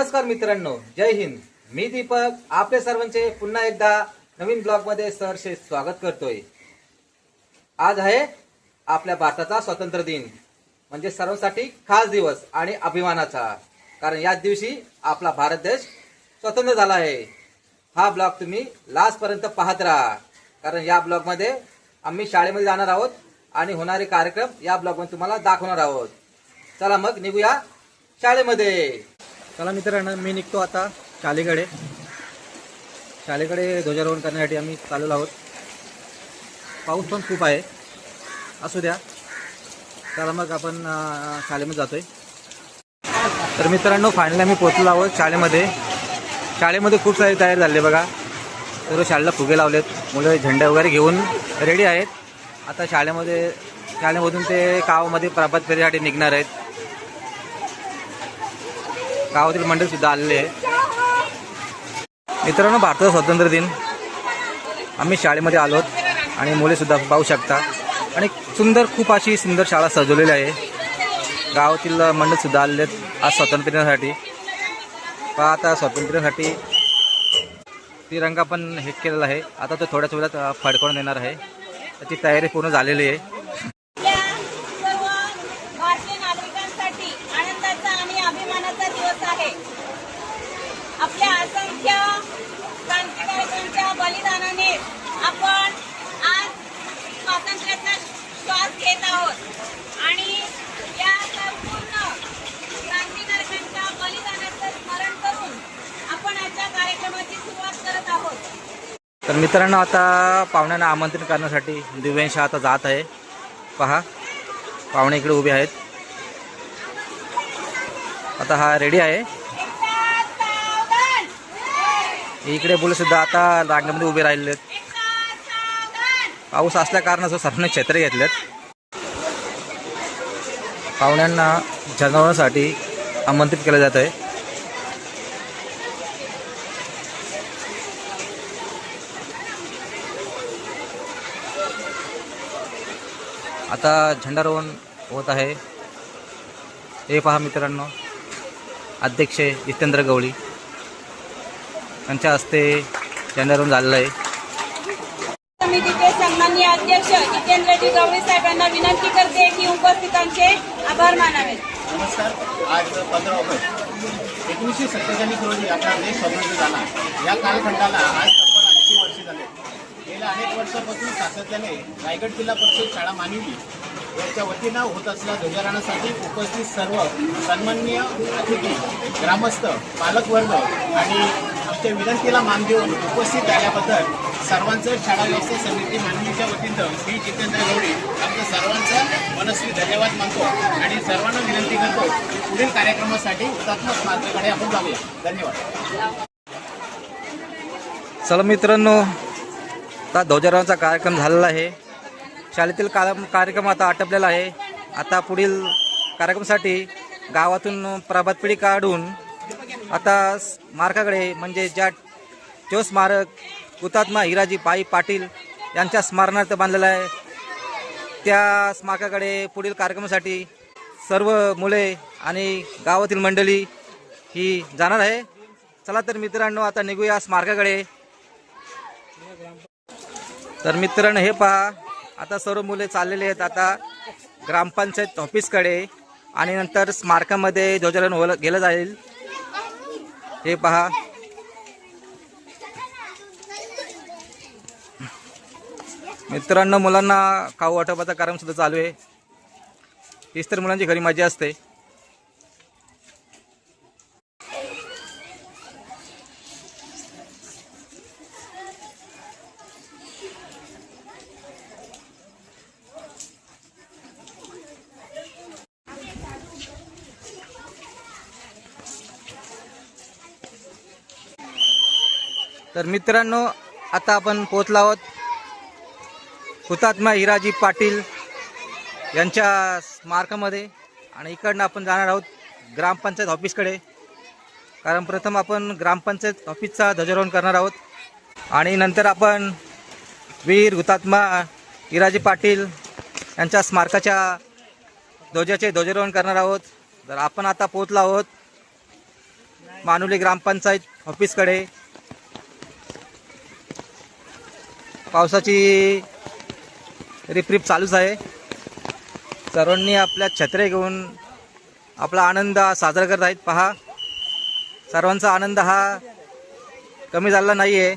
नमस्कार मित्रांनो, जय हिंद. मी दीपक आपले सर्वांचे पुन्हा एकदा नवीन ब्लॉग मध्ये सहर्ष स्वागत करतोय. आज आहे आपल्या भारताचा स्वातंत्र्य दिन, म्हणजे सर्वांसाठी खास दिवस आणि अभिमानाचा, कारण याच दिवशी आपला भारत देश स्वतंत्र झाला आहे. हा ब्लॉग तुम्ही लास्ट पर्यंत पाहत राहा, कारण या ब्लॉग मध्ये आम्ही शाळेमध्ये जाणार आहोत आणि होणारे कार्यक्रम या ब्लॉग मध्ये तुम्हाला दाखवणार आहोत. चला मग निघूया शाळेमध्ये. चला मित्रांनो, मी निघतो आता शाळेकडे ध्वजारोहण करण्यासाठी आम्ही चाललो आहोत. पाऊस पण खूप आहे, असू द्या. चला मग आपण शाळेमध्ये जातोय. तर मित्रांनो, फायनली आम्ही पोहोचलो आहोत शाळेमध्ये खूप सारे तयार झाले बघा. सर्व शाळेला फुगे लावलेत, मुलं झेंडे वगैरे घेऊन रेडी आहेत. आता शाळेमधून ते गावामध्ये प्रभात फेरीसाठी निघणार आहेत. गावातील मंडळ सुद्धा आलेले आहे. मित्रांनो, भारताचा स्वातंत्र्य दिन आम्ही शाळेमध्ये आलोत आणि मुले सुद्धा पाहू शकता. आणि खूप अशी सुंदर शाळा सजवलेली आहे. गावातील मंडळ सुद्धा आलेले आहेत आज स्वातंत्र्यासाठी. पहा, आता स्वातंत्र्यासाठी तिरंगा पण हे केलेला आहे. आता तो थोड्याच वेळात फडकवून देणार आहे. त्याची तयारी पूर्ण झालेली आहे. भारतीय नागरिकांसाठी आनंदाचा आणि अभिमानाचा दिवस आहे. आपल्या असंख्य क्रांतिकारकांच्या बलिदानाने आपण आज स्वातंत्र्याचा श्वास घेत आहोत आणि या संपूर्ण क्रांतिकारकांच्या बलिदानाचं स्मरण करून आपण आजच्या कार्यक्रमाची सुरुवात करत आहोत. तर मित्रांनो, आता पाहुण्यांना आमंत्रण करण्यासाठी दिव्यांश आता जात आहे. पहा, पाहुणे इकडे उभे आहेत. आता हा रेडी आहे. इकडे मुलं सुद्धा आता रांगेमध्ये उभे राहिलेले आहेत. पाऊस असल्या कारणाचं सर्वांनी छत्री घेतलेत. पाहुण्यांना ध्वजारोहणासाठी आमंत्रित केलं जात आहे. आता झेंडारोहण होत आहे. हे पहा मित्रांनो, अध्यक्ष जितेंद्र गवळी यांच्या हस्ते झेंडारोहण झालेलं आहे. समितीचे सन्माननीय अध्यक्ष जितेंद्रजी गवळी साहेबांना विनंती करते की उपस्थितांचे आभार मानावेत. नमस्कार. आज 15 ऑगस्ट 1947 रोजी आपला देश स्वतंत्र झाला. या कालखंडाला आज तब्बल 80 वर्षे झाले. गेल्या अनेक वर्षापासून सातत्याने रायगड जिल्हा परिषद शाळा मानिवली यांच्या वतीनं होत असलेल्या ध्वजारोहणासाठी उपस्थित सर्व सन्माननीय अतिथी, ग्रामस्थ, पालकवर्ग आणि आमच्या विनंतीला मान देऊन उपस्थित झाल्याबद्दल सर्वांचं शाळा व्यवस्था समिती माननीच्या वतीनं मी जितेंद्र गवळी आमच्या सर्वांचा मनस्वी धन्यवाद मानतो आणि सर्वांना विनंती करतो की पुढील कार्यक्रमासाठी हुतात्मा स्मारकाकडे आपण जाऊया. धन्यवाद. चला मित्रांनो, आता ध्वजारोहणाचा कार्यक्रम झालेला आहे. शाळेतील कार्यक्रम आता आटपलेला आहे. आता पुढील कार्यक्रमासाठी गावातून प्रभात फेरी काढून आता स्मारकाकडे, म्हणजे जो स्मारक हुतात्मा हिराजी पाई पाटील यांच्या स्मरणार्थ बांधलेला आहे, त्या स्मारकाकडे पुढील कार्यक्रमासाठी सर्व मुले आणि गावातील मंडळी ही जाणार आहे. चला तर मित्रांनो, आता निघूया स्मारकाकडे. तर मित्रांनो, हे पहा, आता सर्व मुले चाललेले आहेत आता ग्रामपंचायत ऑफिसकडे आणि नंतर स्मारकामध्ये ध्वजारोहण केलं जाईल. हे पहा, मित्रांनो, मुलांना खाऊ वाटपाचा कार्यक्रम सुद्धा चालू आहे. हीच तर मुलांची खरी मजा असते. तर मित्रांनो, आता आपण पोहोचलो आहोत हुतात्मा हिराजी पाटील यांच्या स्मारकामध्ये आणि इकडनं आपण जाणार आहोत ग्रामपंचायत ऑफिसकडे, कारण प्रथम आपण ग्रामपंचायत ऑफिसचा ध्वजारोहण करणार आहोत आणि नंतर आपण वीर हुतात्मा हिराजी पाटील यांच्या स्मारकाच्या ध्वजाचे ध्वजारोहण करणार आहोत. तर आपण आता पोहोचलो आहोत मानुली ग्रामपंचायत ऑफिसकडे पावसाची रिपरिप चालूच आहे. सर्वांनी आपल्या छत्र्या घेऊन आपला आनंद साजरा करत आहेत. पहा, सर्वांचा आनंद हा कमी झालेला नाही आहे,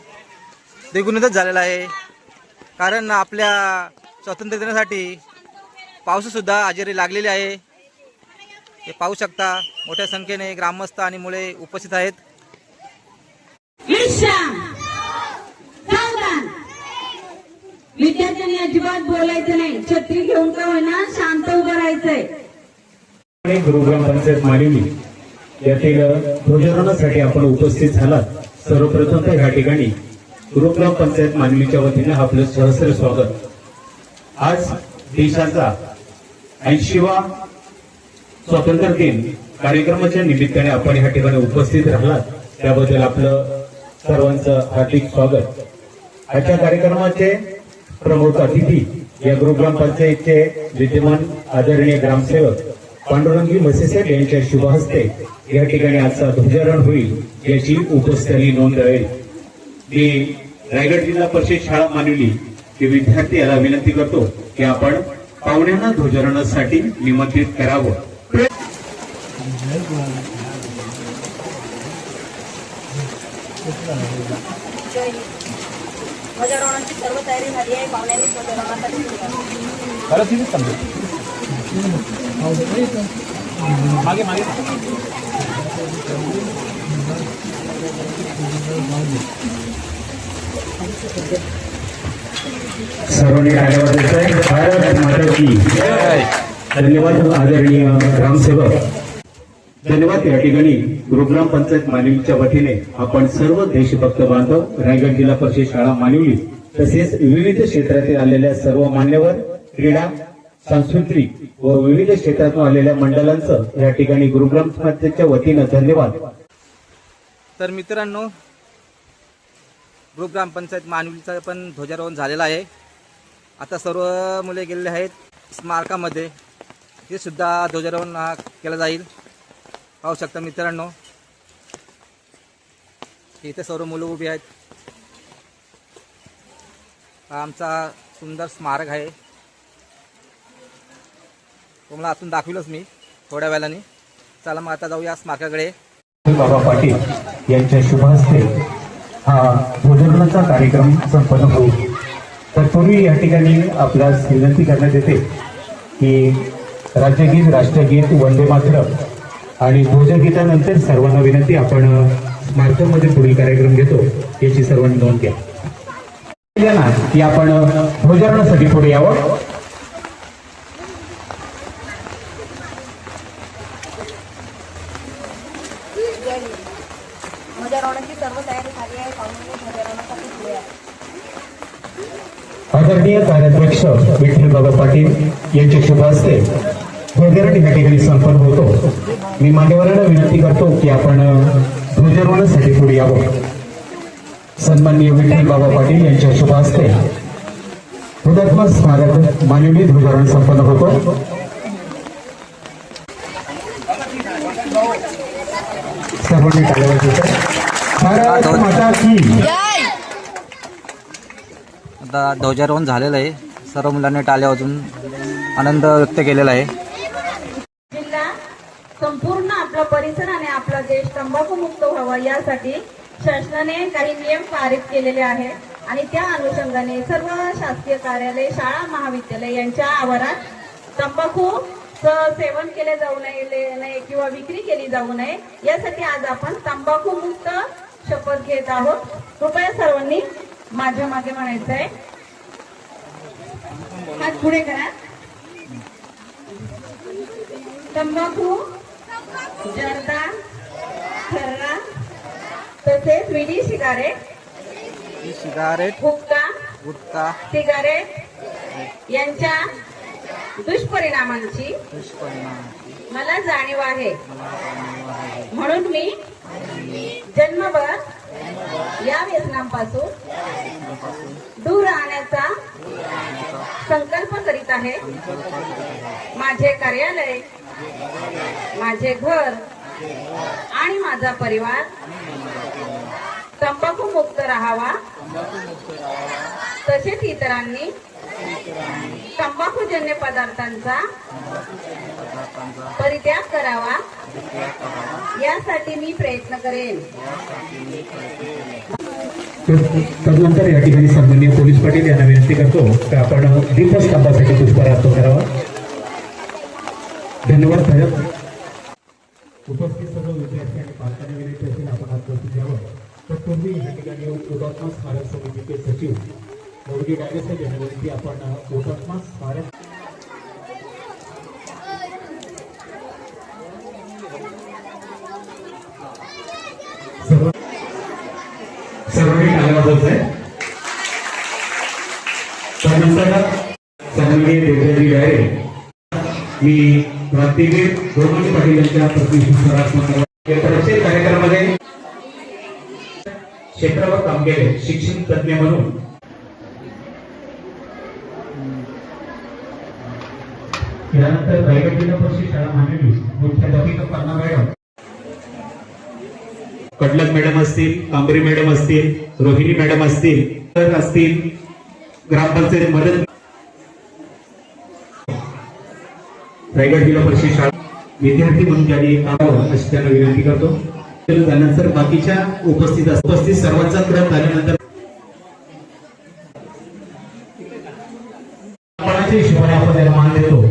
द्विगुणितच झालेला आहे. कारण आपल्या स्वातंत्र्य दिनासाठी पाऊससुद्धा हजेरी लागलेली आहे. हे पाहू शकता, मोठ्या संख्येने ग्रामस्थ आणि मुले उपस्थित आहेत. विद्यार्थ्यांनी अजिबात बोलायचं नाही, छत्री घेऊन का होईना शांत उभं राहायचंय. ग्रामपंचायत मानिवली यातील ध्वजारोहणासाठी आपण उपस्थित झालात. सर्वप्रथम तर ह्या ठिकाणी ग्रामपंचायत मानिवलीच्या वतीने आपलं सहस्र स्वागत. आज देशाचा 80वा स्वातंत्र्य दिन कार्यक्रमाच्या निमित्ताने आपण ह्या ठिकाणी उपस्थित राहिलात, त्याबद्दल आपलं सर्वांचं हार्दिक स्वागत. आजच्या कार्यक्रमाचे प्रमुख अतिथी या ग्रामपंचायतचे विद्यमान आदरणीय ग्रामसेवक पांडुरंगी मसेसाहेब यांच्या शुभ हस्ते या ठिकाणी आजचा ध्वजारोहण होईल याची उपस्थिती नोंद राहील. मी रायगड जिल्हा परिषद शाळा मानिवली ते विद्यार्थी याला विनंती करतो की आपण पाहुण्यांना ध्वजारोहणासाठी निमंत्रित करावं. ध्वजारोहणाची सर्व तयारी झाली आहे. पाहुण्यांनी ध्वजारोहणासाठी मागे मागे सर्वांनी टाळ्या वाजवायच्या. भारत माता की जय. धन्यवाद आदरणीय ग्रामसेवक. धन्यवाद. या ठिकाणी ग्रामपंचायत मानिवलीच्या वतीने आपण सर्व देशभक्त बांधव रायगड जिल्हा परिषद शाळा मानिवली तसेच विविध क्षेत्रातील आलेल्या सर्व मान्यवर, क्रीडा, सांस्कृतिक व विविध क्षेत्रातून आलेल्या मंडळांचं या ठिकाणी ग्रामपंचायतच्या वतीनं धन्यवाद. तर मित्रांनो, ग्रामपंचायत मानिवलीचा पण ध्वजारोहण झालेला आहे. आता सर्व मुले गेलेले आहेत स्मारकामध्ये, हे सुद्धा ध्वजारोहण केलं जाईल. पाहू शकता मित्रांनो, इथे सर्व मुलं उभी आहेत. हा आमचा सुंदर स्मारक आहे. तुम्हाला आतून दाखविलंच मी थोड्या वेळाने. चला मग आता जाऊया स्मारकाकडे. बाबा पाटील यांच्या शुभ हस्ते हा ध्वजारोहणाचा कार्यक्रम संपन्न होईल. तत्पूर्वी या ठिकाणी आपल्यास विनंती करण्यात येते की राज्यगीत, राष्ट्रगीत, वंदे मातरम आणि ध्वजगीतानंतर सर्वांना विनंती, आपण स्मारकामध्ये पुढील कार्यक्रम घेतो याची सर्वांनी नोंद घ्या. की आपण ध्वजारोहणासाठी पुढे यावं. ध्वजारोहणाची सर्व तयारी झाली आहे. पाहुण्यांनी ध्वजारोहणासाठी पुढे या. आदरणीय कार्याध्यक्ष विठ्ठल बाबा पाटील यांच्या शुभ हस्ते ध्वजारोहण या ठिकाणी संपन्न होतो. मी मान्यवरांना विनंती करतो की आपण ध्वजारोहणासाठी पुढे यावं. सन्माननीय विठ्ठल बाबा पाटील यांच्या शुभ हस्ते हुतात्मा स्मारक मानिवली ध्वजारोहण संपन्न होतो. सर्वांनी टाळ्या वाजवायच्या. भारत माता की आता ध्वजारोहण झालेलं आहे. सर्व मुलांनी टाळ्या वाजवून आनंद व्यक्त केलेला आहे. जिल्हा संपूर्ण आपला परिसर आणि आपला देश तंबाखूमुक्त व्हावा यासाठी शासनाने काही नियम पारित केलेले आहेत आणि त्या अनुषंगाने सर्व शासकीय कार्यालय, शाळा, महाविद्यालय यांच्या आवारात तंबाखूचं सेवन केले जाऊ नये किंवा विक्री केली जाऊ नये यासाठी आज आपण तंबाखूमुक्त शपथ घेत आहोत. कृपया सर्वांनी माझ्या मागे म्हणायचं आहे. हात पुढे करा. तंबाखू, जर्दा, खर्रा तसेच विडी, सिगारेट, गुटखा, सिगारेट यांच्या दुष्परिणामांची मला जाणीव आहे. म्हणून मी जन्मभर या व्यसनांपासून दूर राहण्याचा संकल्प करीत आहे. माझे कार्यालय, माझे घर आणि माझा परिवार तंबाखू मुक्त राहावा, तसेच इतरांनी तंबाखूजन्य पदार्थांचा परित्याग करावा, यासाठी मी प्रयत्न करेन. तदनंतर या ठिकाणी सन्माननीय पोलीस पाटील यांना विनंती करतो की आपण दीपस्तंभासाठी पुष्पहार अर्पण करावा. धन्यवाद साहेब. उपस्थित सर्व विद्यार्थी आणि पालकांना विनंती असेल आपण आज बसून द्यावं. तत्पूर्वी या ठिकाणी हुतात्मा स्मारक समितीचे सचिव गौरी डागे साहेब यांना विनंती आपण हुतात्मा स्मारक सर्वांनी टाळ्या वाजवत आहे. त्यानंतर सन्माननीय देवराजी डायरे मी क्रांतीवीर गौरव पाटील यांच्या प्रतिष्ठान या प्रत्येक कार्यक्रमामध्ये क्षेत्रावर काम केले शिक्षण तज्ञ म्हणून यानंतर रायगड जिल्हा परिषद शाळा मानवी मुख्याध्यापिका पन्ना मॅडम, कडलक मॅडम असतील, कांबरी मॅडम असतील, रोहिणी मॅडम असतील, ग्रामपंचायत मदत रायगड जिल्हा परिषद शाळा विद्यार्थी म्हणून त्यांनी काम अशी त्यांना विनंती करतो. त्यानंतर बाकीच्या उपस्थित सर्वांचा क्रम झाल्यानंतर हिशोबाने आपण त्याला मान देतो.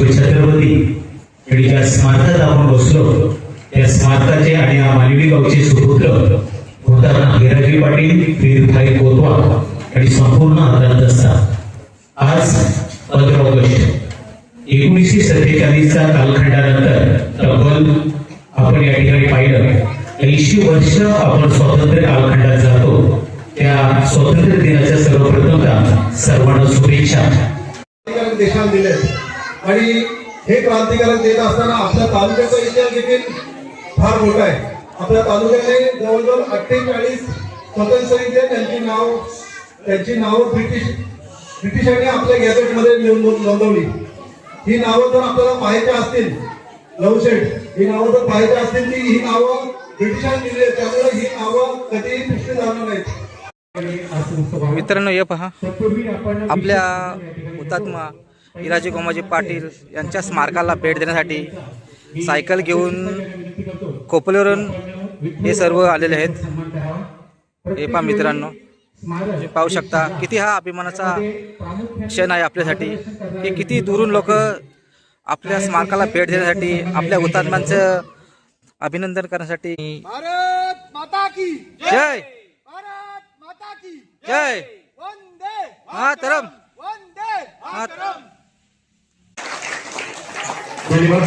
छत्रपती आणि ज्या स्मारकात आपण बसलो त्या स्मारकाचे आणि या मानवी गावचे सुपुत्र हुतात्मा हिराजी पाटील, वीरभाई कोतवा आणि संपूर्ण आदरांचा आज 15 ऑगस्ट 1947चा कालखंडानंतर तब्बल आपण या ठिकाणी पाहिलं 80 वर्ष आपण स्वातंत्र्य कालखंडात जातो. त्या स्वातंत्र्य दिनाच्या सर्वप्रथम सर्वांना शुभेच्छा. देशाला दिले आणि हे क्रांतिकारक देत असताना आपल्या तालुक्याचा इतिहास देखील फार मोठा आहे. आपल्या तालुक्याने जवळजवळ 48 स्वतंत्र सैनिक त्यांची नावं ब्रिटिशांनी आपल्या गॅझेटमध्ये नोंदवली. ही नावं जर आपल्याला पाहायची असतील, लवशेट ही नावं जर पाहायची असतील ती ही नावं ब्रिटिशांनी दिली, त्यामुळे ही नावं कधीही पुष्टी जाणार नाहीत. मित्रांनो, हे पहा आपल्या हुतात्मा हिराजी गोमाजी पाटील यांच्या स्मारकाला भेट देण्यासाठी सायकल घेऊन खोपलेवरून हे सर्व आलेले आहेत. हे पहा मित्रांनो, तुम्ही पाहू शकता किती हा अभिमानाचा क्षण आहे आपल्यासाठी की किती दुरून लोक आपल्या स्मारकाला भेट देण्यासाठी आपल्या हुतात्म्यांचं अभिनंदन करण्यासाठी. भारत माता की जय, भारत माता की जय, वंदे मातरम, वंदे मातरम. धन्यवाद.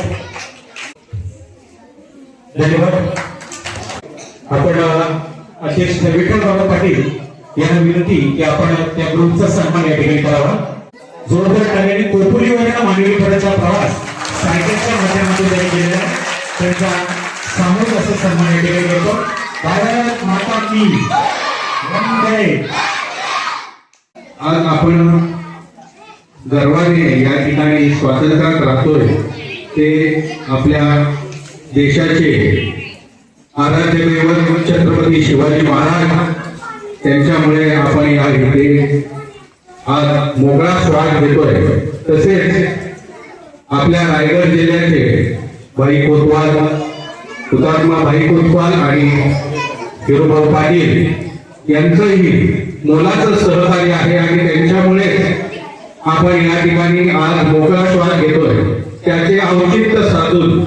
धन्यवाद. आपण अध्यक्ष विठ्ठलराव पाटील यांना विनंती की आपण त्या ग्रुपचा सन्मान या ठिकाणी करावा. जोरदार टाळ्यांनी कोपुलीवरून मानवीकरांचा प्रवास सायकलच्या माध्यमातून त्यांनी केलेला त्यांचा सामूहिक असा सन्मान या ठिकाणी करतो. भारत माता की वंदे. आज आपण गर्वाने या ठिकाणी स्वातंत्र्यात राहतोय ते आपल्या देशाचे आराध्य दैवत छत्रपती शिवाजी महाराज त्यांच्यामुळे आपण या इथे आज मोकळा श्वास घेतोय. तसेच आपल्या रायगड जिल्ह्याचे भाई कोतवाल हुतात्मा भाई कोतवाल आणि हिरोभाऊ पाटील यांचंही मोलाचं सहकार्य आहे आणि त्यांच्यामुळे आपण या ठिकाणी आज मोकळा श्वास घेतोय. त्याचे औचित्य साधून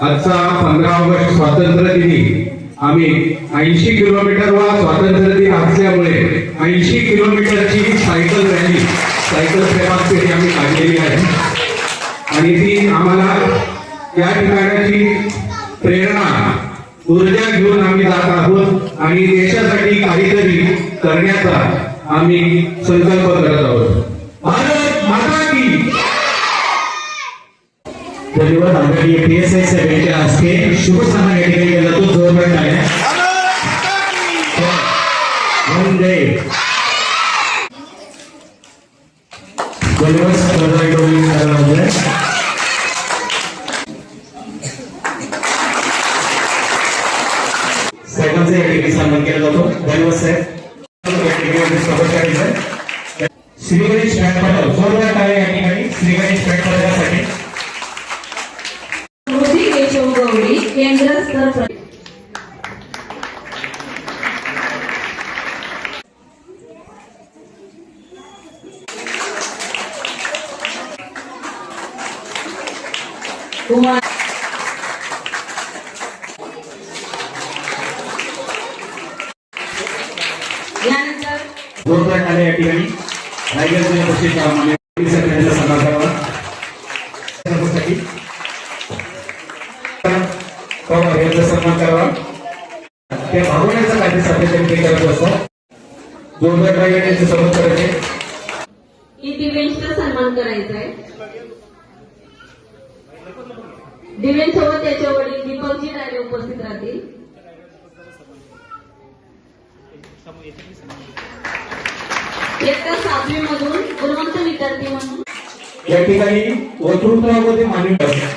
आजचा 15 ऑगस्ट स्वातंत्र्य दिनी आम्ही 80 किलोमीटर वा स्वातंत्र्य दिन असल्यामुळे 80 किलोमीटरची सायकल रॅली सायकल फेरी आम्ही काढलेली आहे आणि ती आम्हाला या ठिकाणाची प्रेरणा ऊर्जा घेऊन आम्ही जात आहोत आणि देशासाठी काहीतरी करण्याचा आम्ही संकल्प करत आहोत. भारत माता की. धन्यवाद. आदरणीय PSI साहेबांच्या हस्ते शुभ सन्मान या ठिकाणी केला जातो. जोरदार टाळ्या. वंदे. धन्यवाद. साहेबांचा या ठिकाणी सन्मान केला जातो. धन्यवाद साहेब. श्री गणेश पॅटपाटव जोरदार टाळ्या या ठिकाणी श्री गणेश पॅटपाटवासाठी. मोदी केशव गौरी केंद्र स्तर कुमार यानंतर जोरदार टाळ्या या ठिकाणी रायगड जिल्हा परिषद मान्य सरकारचा सन्मान करावा. त्यासाठी पवार यांचा सन्मान करावा. त्या भावनेचा काहीतरी सातत्याने करत असतात. जोरदार टाळ्या यांचे सन्मान करायचे. दिव्यांशचा सन्मान करायचा आहे. दिव्यांसोबत त्याच्या वडील दीपकजी राहिले उपस्थित राहतील. इयत्ता 7वी मधून गुणवंत विद्यार्थी म्हणून या ठिकाणी वक्तृत्वामध्ये मानवी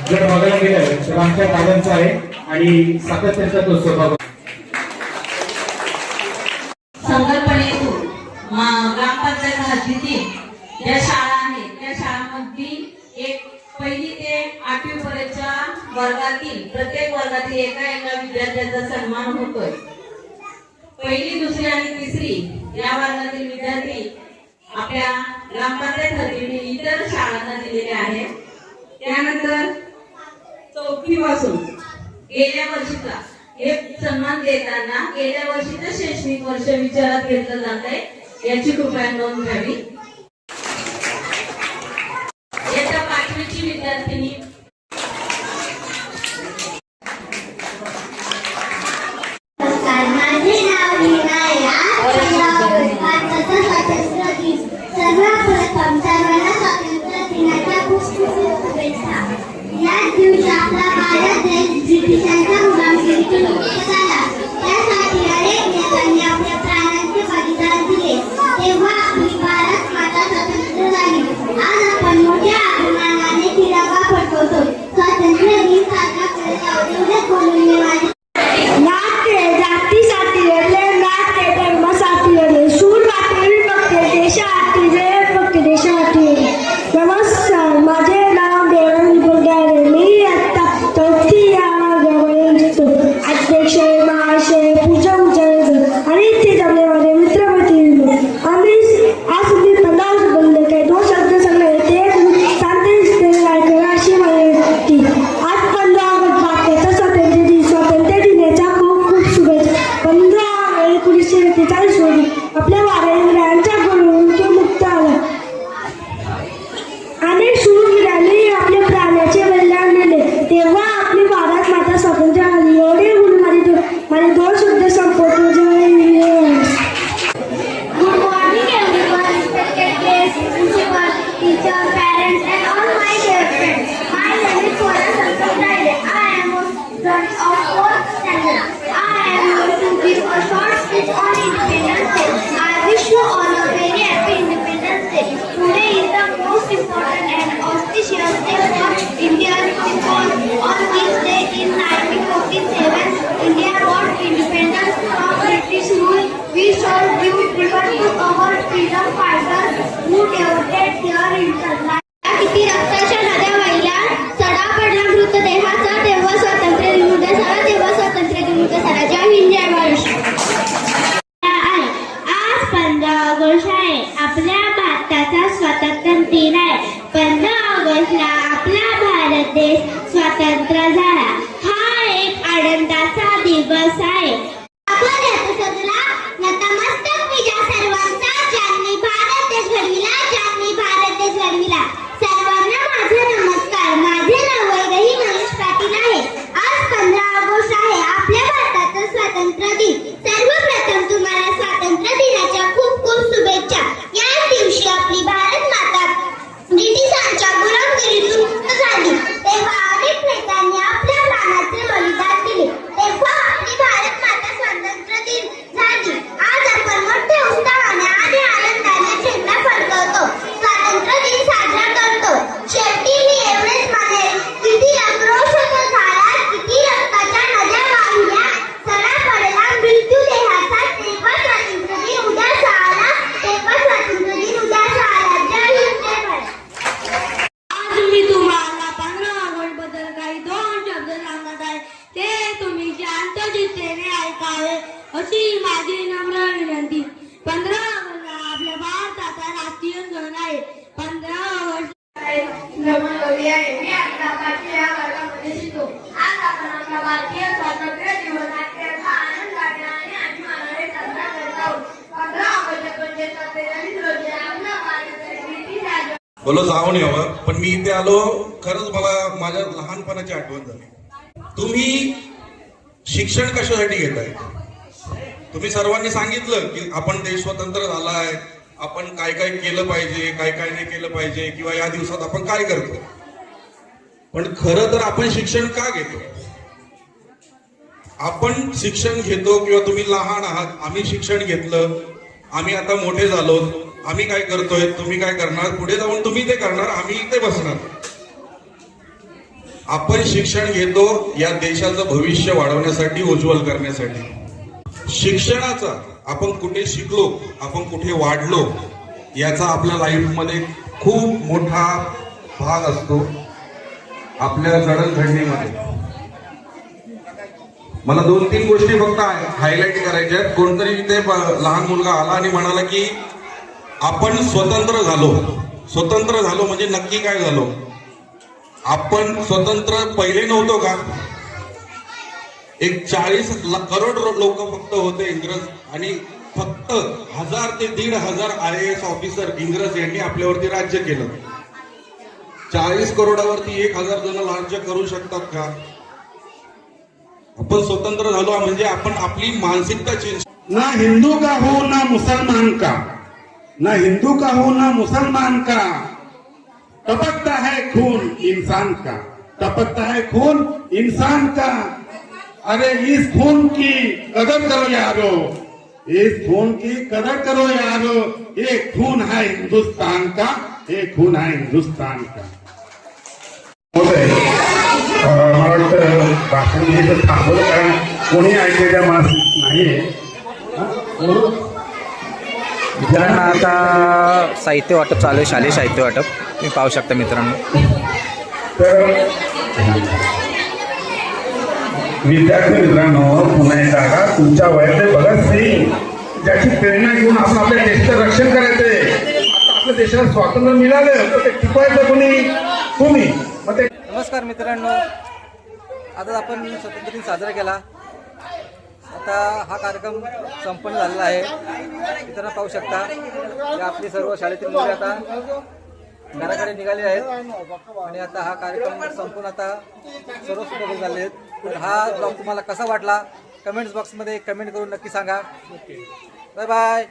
जर बघायला गेलं तर आमच्या दादांचा आहे आणि सातत्याचा तो स्वभाव. संकल्पनेतून ग्रामपंचायत हद्दीतील ज्या शाळा आहेत त्या शाळांमध्ये एक 1ली ते 8वी पर्यंतच्या वर्गातील प्रत्येक वर्गातील एका विद्यार्थ्याचा सन्मान होतोय. 1ली, 2री आणि 3री या वर्गातील विद्यार्थी आपल्या ग्रामपंचायत हद्दीतील इतर शाळांना दिलेले आहेत. त्यानंतर 4थी पासून गेल्या वर्षीचा हे सन्मान देताना गेल्या वर्षीचं शैक्षणिक वर्ष विचारात घेतलं जात आहे याची कृपया नोंद घ्यावी. इयत्ता 5वीची विद्यार्थिनी माझे नाव लीना. सर्वप्रथम सर्वांना स्वातंत्र्य दिनाच्या खूप खूप शुभेच्छा. याच दिवशी आपला भारत देश ब्रिटिशांच्या गुलामगिरीतून मुक्त झाला. त्यासाठी अनेक नेत्यांनी आपल्या प्राणांचे बलिदान दिले. तेव्हा आपली भारत ऑगस्टला आपला भारत देश स्वतंत्र झाला. हा एक आनंदाचा दिवस आहे. आपण एपिसोडला नतमस्तक विजा सर्वांचा, ज्यांनी भारत देश घडविला, ज्यांनी भारत देश घडविला. सर्वांना माझे नमस्कार. माझे नाव वैदेही मनीष पाटील आहे. आज 15 ऑगस्ट आहे, आपल्या भारताचा स्वातंत्र्य दिन. सर्वप्रथम तुम्हाला स्वातंत्र्य दिनाच्या खूप खूप शुभेच्छा. याच दिवशी आपली भारत माता ब्रिटिशांच्या गुलामगिरीतून मुक्त झाली. तेव्हा अनेक नेत्यांनी आपल्या प्राणाचे बलिदान दिले. तेव्हा आपली भारत माता स्वातंत्र्य दिन झाली. आज आपण मोठ्या उत्साहाने आणि आनंदाने झेंडा फडकवतो, स्वातंत्र्य दिन साजरा करतो. शेवटी मी एवढेच म्हणेन, किती आक्रोश झाला, किती रक्ताच्या नद्या वाहिल्या, सडा पडला मृत्यू देहाचा, तेव्हा स्वातंत्र्य दिन उद्यास आला, तेव्हा स्वातंत्र्य दिन उद्यास आला. जय हिंद, जय भारत. आज मी तुम्हाला 15 ऑगस्ट बद्दल काही 2 शब्द सांगत आहे. ते तुम्ही शांत चित्तेने ऐकावे अशी माझी नम्र विनंती. 15 ऑगस्ट आपल्या भारताचा राष्ट्रीय सण आहे. 15 ऑगस्ट नमन कवी आहे. मी आता 5वी या वर्गामध्ये शिकतो. आज आपण आपला भारतीय स्वातंत्र्य दिवस अत्यंत आनंदाने आणि अभिमानाने साजरा करत आहोत. 15 ऑगस्ट 1947 रोजी आपला भारत देश ब्रिटिश राज बोलो जाऊन यावं, पण मी इथे आलो, खरंच मला माझ्या लहानपणाची आठवण झाली. तुम्ही शिक्षण कशासाठी घेताय? तुम्ही सर्वांनी सांगितलं की आपण देश स्वतंत्र झाला आहे, आपण काय काय केलं पाहिजे, काय काय नाही केलं पाहिजे, किंवा या दिवसात आपण काय करतो. पण खरं तर आपण शिक्षण का घेतो? आपण शिक्षण घेतो, किंवा तुम्ही लहान आहात, आम्ही शिक्षण घेतलं, आम्ही आता मोठे झालो, आम्ही काय करतोय, तुम्ही काय करणार, पुढे जाऊन तुम्ही ते करणार, आम्ही इथे बसणार. आपण शिक्षण घेतो या देशाचं भविष्य वाढवण्यासाठी, उज्ज्वल करण्यासाठी. शिक्षणाचा आपण कुठे शिकलो, आपण कुठे वाढलो, याचा आपल्या लाईफमध्ये खूप मोठा भाग असतो आपल्या जडणघडणीमध्ये. मला 2-3 गोष्टी फक्त हायलाईट करायच्या आहेत. कोणतरी इथे लहान मुलगा आला आणि म्हणाला की आपण स्वतंत्र झालो. स्वतंत्र झालो म्हणजे नक्की काय झालो? आपण स्वतंत्र पहिले नव्हतो का? एक 40 करोड लोक फक्त होते इंग्रज, आणि फक्त 1000 ते 1,500 IAS ऑफिसर इंग्रज यांनी आपल्यावरती राज्य केलं. 40 करोडावरती 1000 जण राज्य करू शकतात का? आपण स्वतंत्र झालो म्हणजे आपण आपली मानसिकता चेंज. ना हिंदू का हो ना मुसलमान का, ना हिंदू का हो ना मुसलमान का, टपकता है खून इंसान का, टपकता है खून इंसान का. अरे इस खून की कदर करो यारो, इस खून की कदर करो यारो. ये खून है हिंदुस्तान का, ये खून है हिंदुस्तान का. मला वाटतं भाषण घ्यायचं थांबवलं, कारण कोणी ऐकलेल्या माणूस नाहीये. मित्रांनो, आता साहित्य वाटप चालू आहे, शालेय साहित्य वाटप तुम्ही पाहू शकता मित्रांनो. तर विद्यार्थी मित्रांनो, पुन्हा एकदा तुमच्या वयातले भगतसिंग, ज्याची प्रेरणा घेऊन आपण आपल्या देशाचं रक्षण करायचंय. आता आपल्या देशाला स्वातंत्र्य मिळालं तर ते टिकवायचं कोणी? तुम्ही. मग ते नमस्कार मित्रांनो, आता आपण स्वातंत्र्य दिन साजरा केला. आता हा कार्यक्रम संपन्न झालेला आहे. मित्रांनो पाहू शकता की आपली सर्व शाळेतील मुले आता घराकडे निघाले आहेत, आणि आता हा कार्यक्रम संपून आता सर्व सुखरूप झाले आहेत. तर हा ब्लॉग तुम्हाला कसा वाटला कमेंट्स बॉक्समध्ये कमेंट करून नक्की सांगा. Bye bye.